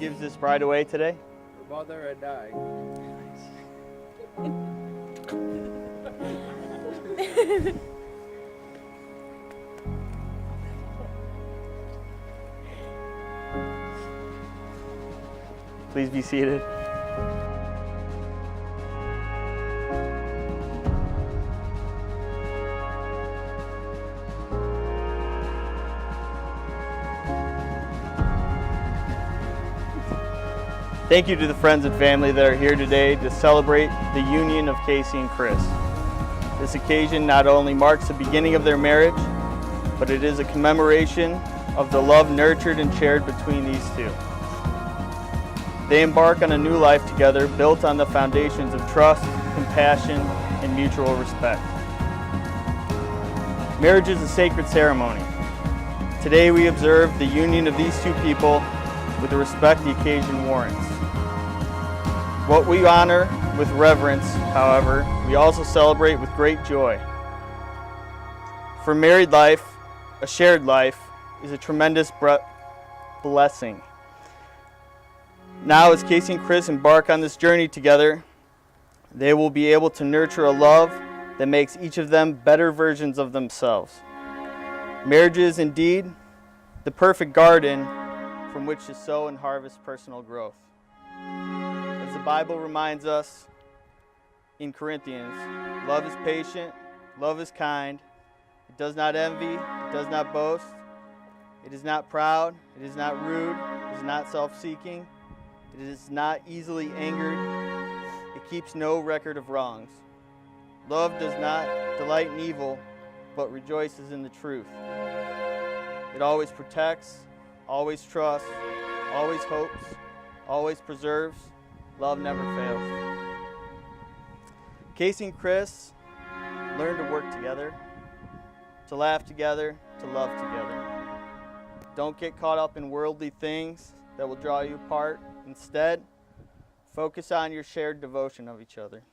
gives this bride away today? Her mother and I. Please be seated. Thank you to the friends and family that are here today to celebrate the union of Kacie and Chris. This occasion not only marks the beginning of their marriage, but it is a commemoration of the love nurtured and shared between these two. They embark on a new life together built on the foundations of trust, compassion, and mutual respect. Marriage is a sacred ceremony. Today we observe the union of these two people with the respect the occasion warrants. What we honor with reverence, however, we also celebrate with great joy. For married life, a shared life, is a tremendous blessing. Now, as Kacie and Chris embark on this journey together, they will be able to nurture a love that makes each of them better versions of themselves. Marriage is indeed the perfect garden from which to sow and harvest personal growth. As the Bible reminds us in Corinthians, love is patient, love is kind, it does not envy, it does not boast, it is not proud, it is not rude, it is not self-seeking, it is not easily angered, it keeps no record of wrongs. Love does not delight in evil, but rejoices in the truth. It always protects, always trusts, always hopes, always preserves. Love never fails. Kacie and Chris learn to work together, to laugh together, to love together. Don't get caught up in worldly things that will draw you apart. Instead, focus on your shared devotion of each other.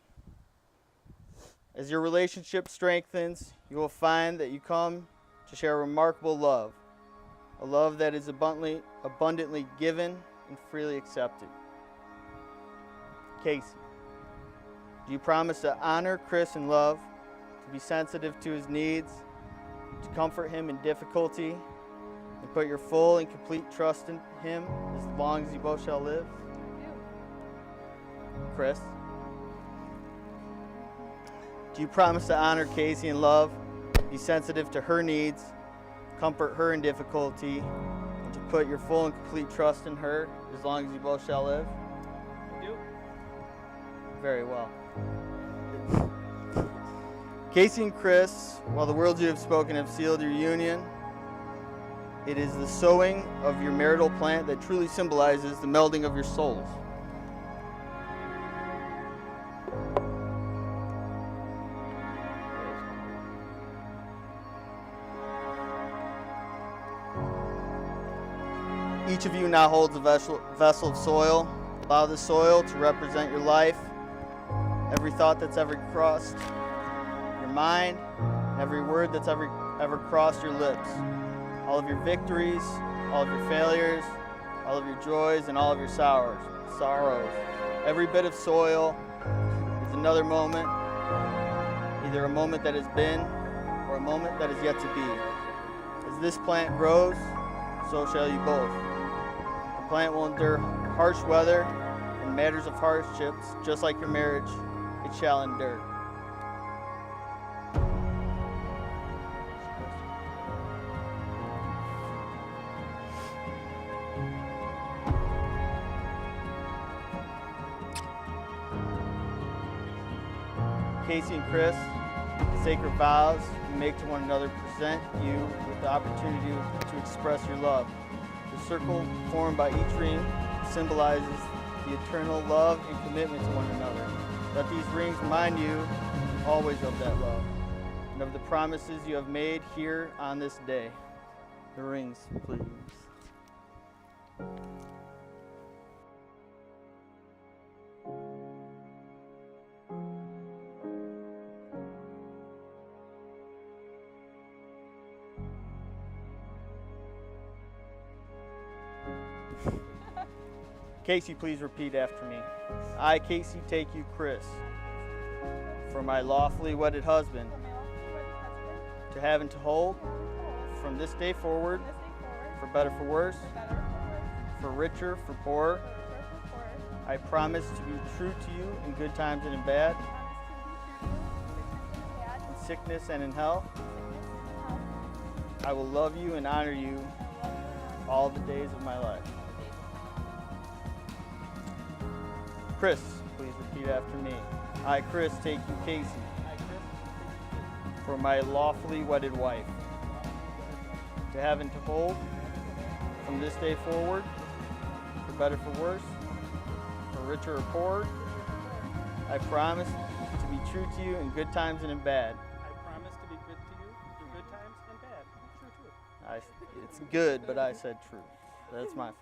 As your relationship strengthens, you will find that you come to share a remarkable love, a love that is abundantly given and freely accepted. Kacie, do you promise to honor Chris in love, to be sensitive to his needs, to comfort him in difficulty, and put your full and complete trust in him as long as you both shall live? Chris, do you promise to honor Kacie in love, be sensitive to her needs, comfort her in difficulty, and to put your full and complete trust in her as long as you both shall live? I do. Very well. Kacie and Chris, while the words you have spoken have sealed your union, it is the sowing of your marital plant that truly symbolizes the melding of your souls. Each of you now holds a vessel of soil. Allow the soil to represent your life, every thought that's ever crossed your mind, every word that's ever crossed your lips. All of your victories, all of your failures, all of your joys, and all of your sorrows. Every bit of soil is another moment, either a moment that has been or a moment that is yet to be. As this plant grows, so shall you both. The plant will endure harsh weather and matters of hardships, just like your marriage, it shall endure. Kacie and Chris, sacred vows you make to one another present you with the opportunity to express your love. The circle formed by each ring symbolizes the eternal love and commitment to one another. Let these rings remind you always of that love and of the promises you have made here on this day. The rings, please. Kacie, please repeat after me. I, Kacie, take you, Chris, for my lawfully wedded husband, to have and to hold, from this day forward, for better, for worse, for richer, for poorer. I promise to be true to you in good times and in bad, in sickness and in health. I will love you and honor you all the days of my life. Chris, please repeat after me. I, Chris, take you, Kacie, for my lawfully wedded wife, to have and to hold, from this day forward, for better, for worse, for richer or poorer. I promise to be true to you in good times and in bad. I promise to be good to you through good times and bad. True, true. It's good, but I said true. That's my fault.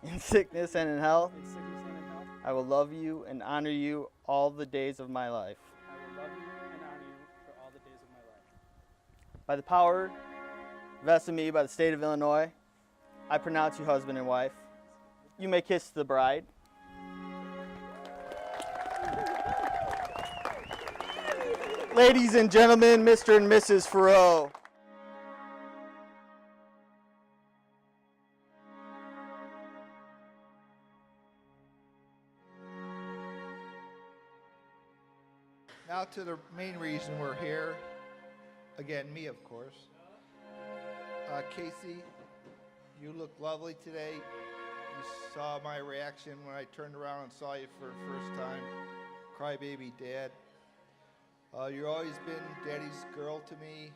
In sickness and in health, In sickness and in health, I will love you and honor you all the days of my life. I will love you and honor you for all the days of my life. By the power vested in me by the state of Illinois, I pronounce you husband and wife. You may kiss the bride. Ladies and gentlemen, Mr. and Mrs. Farrow. Now to the main reason we're here. Again, me, of course. Kacie, you look lovely today. You saw my reaction when I turned around and saw you for the first time. Crybaby dad. You've always been daddy's girl to me.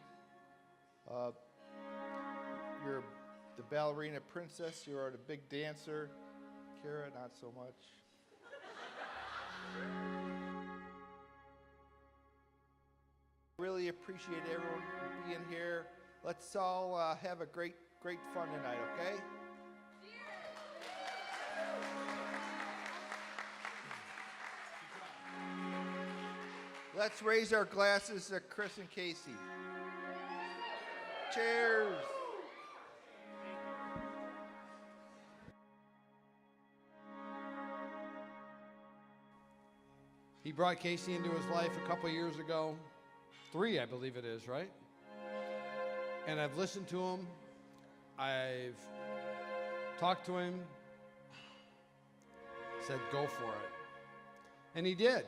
You're the ballerina princess. You're the big dancer. Kara, not so much. Really appreciate everyone being here. Let's all have a great fun tonight, okay? Let's raise our glasses to Chris and Kacie. Cheers. He brought Kacie into his life a couple years ago. 3, I believe it is, right? And I've listened to him. I've talked to him. Said, go for it. And he did.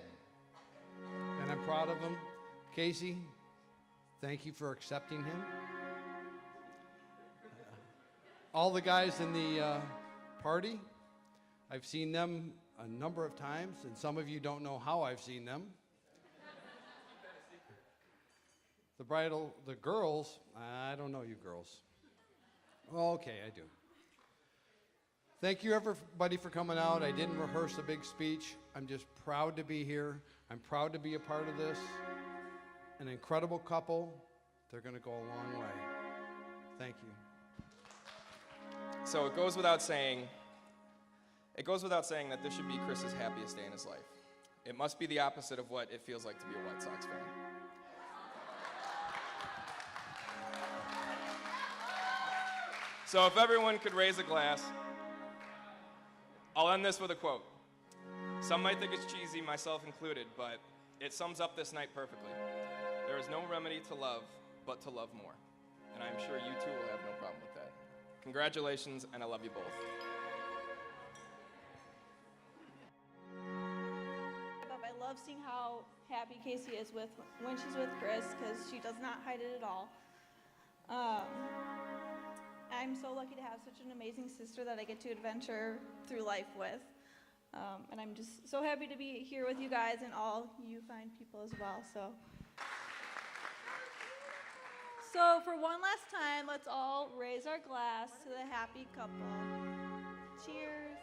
And I'm proud of him. Kacie, thank you for accepting him. All the guys in the party, I've seen them a number of times, and some of you don't know how I've seen them. The girls, I don't know you girls. Okay, I do. Thank you everybody for coming out. I didn't rehearse a big speech. I'm just proud to be here. I'm proud to be a part of this. An incredible couple. They're going to go a long way. Thank you. So it goes without saying that this should be Chris's happiest day in his life. It must be the opposite of what it feels like to be a White Sox fan. So if everyone could raise a glass, I'll end this with a quote. Some might think it's cheesy, myself included, but it sums up this night perfectly. There is no remedy to love but to love more. And I'm sure you two will have no problem with that. Congratulations, and I love you both. I love seeing how happy Kacie is when she's with Chris, because she does not hide it at all. I'm so lucky to have such an amazing sister that I get to adventure through life with. And I'm just so happy to be here with you guys and all you fine people as well. So for one last time, let's all raise our glass to the happy couple. Cheers.